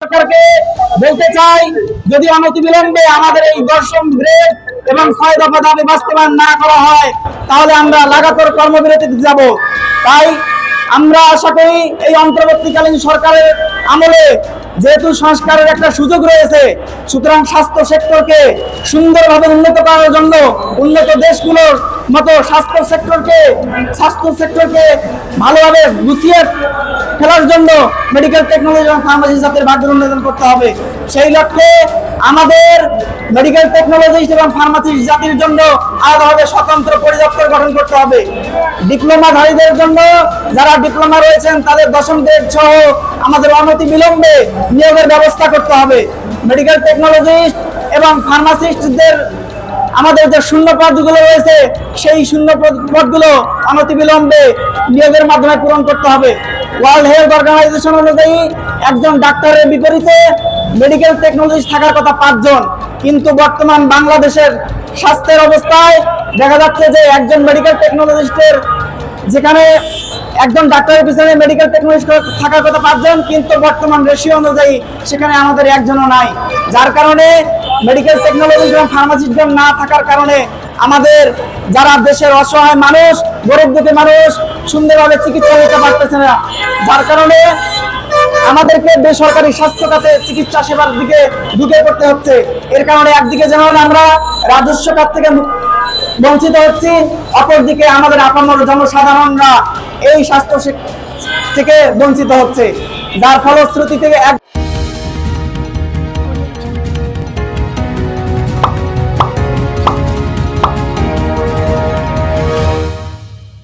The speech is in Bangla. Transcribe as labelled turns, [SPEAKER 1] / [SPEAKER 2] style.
[SPEAKER 1] সরকারকে বলতে চাই, যদি অনতিবিলম্বে আমাদের এই দর্শন গ্রেড এবং 6 দফা দাবি বাস্তবায়ন না করা হয়, তাহলে আমরা লাগাতার কর্মবিরতিতে যাব। তাই আমরা আশা করি এই অন্তর্বর্তীকালীন সরকারের আমলে যেহেতু সংস্কারের একটা সুযোগ রয়েছে, সুতরাং স্বাস্থ্য সেক্টরকে সুন্দরভাবে উন্নত করার জন্য উন্নত দেশগুলোর মতো স্বাস্থ্য সেক্টরকে ভালোভাবে গুছিয়ে ফেলার জন্য মেডিকেল টেকনোলজি এবং ফার্মাসি জাতির ভাগ্যের উন্নয়ন করতে হবে। সেই লক্ষ্যে আমাদের মেডিকেল টেকনোলজিস্ট এবং ফার্মাসিস্ট জাতির জন্য আলাদাভাবে স্বতন্ত্র পরিদপ্তর গঠন করতে হবে। ডিপ্লোমাধারীদের জন্য যারা ডিপ্লোমা রয়েছেন তাদের দশম গ্রেড সহ আমাদের অনতিবিলম্বে নিয়োগের ব্যবস্থা করতে হবে। মেডিকেল টেকনোলজিস্ট এবং ফার্মাসিস্টদের আমাদের যে শূন্য পদগুলো রয়েছে, সেই শূন্য পদগুলো অনতিবিলম্বে নিয়োগের মাধ্যমে পূরণ করতে হবে। ওয়ার্ল্ড হেলথ অর্গানাইজেশন অনুযায়ী একজন ডাক্তারের বিপরীতে মেডিকেল টেকনোলজিস্ট থাকার কথা 5 জন, কিন্তু বর্তমান বাংলাদেশের স্বাস্থ্যের অবস্থায় দেখা যাচ্ছে যে একজন মেডিকেল টেকনোলজিস্টের যেখানে একজন ডাক্তারের পিছনে মেডিকেল টেকনোলজিস্ট থাকার কথা 5 জন, কিন্তু বর্তমান রেশিও অনুযায়ী সেখানে আমাদের একজনও নাই। যার কারণে মেডিকেল টেকনোলজিস্ট এবং ফার্মাসিস্টগণ না থাকার কারণে আমাদের যারা দেশের অসহায় মানুষ, গরিব দুঃখী মানুষ সুন্দরভাবে চিকিৎসা নিতে পারতেছে না। যার কারণে আমাদেরকে বেসরকারি স্বাস্থ্য খাতে চিকিৎসা সেবার দিকে ঢুকে পড়তে হচ্ছে। এর কারণে একদিকে যেমন আমরা রাজস্ব খাত থেকে বঞ্চিত হচ্ছি, অপরদিকে আমাদের আপামর জনসাধারণরা এই স্বাস্থ্য থেকে বঞ্চিত হচ্ছে, যার ফলশ্রুতি থেকে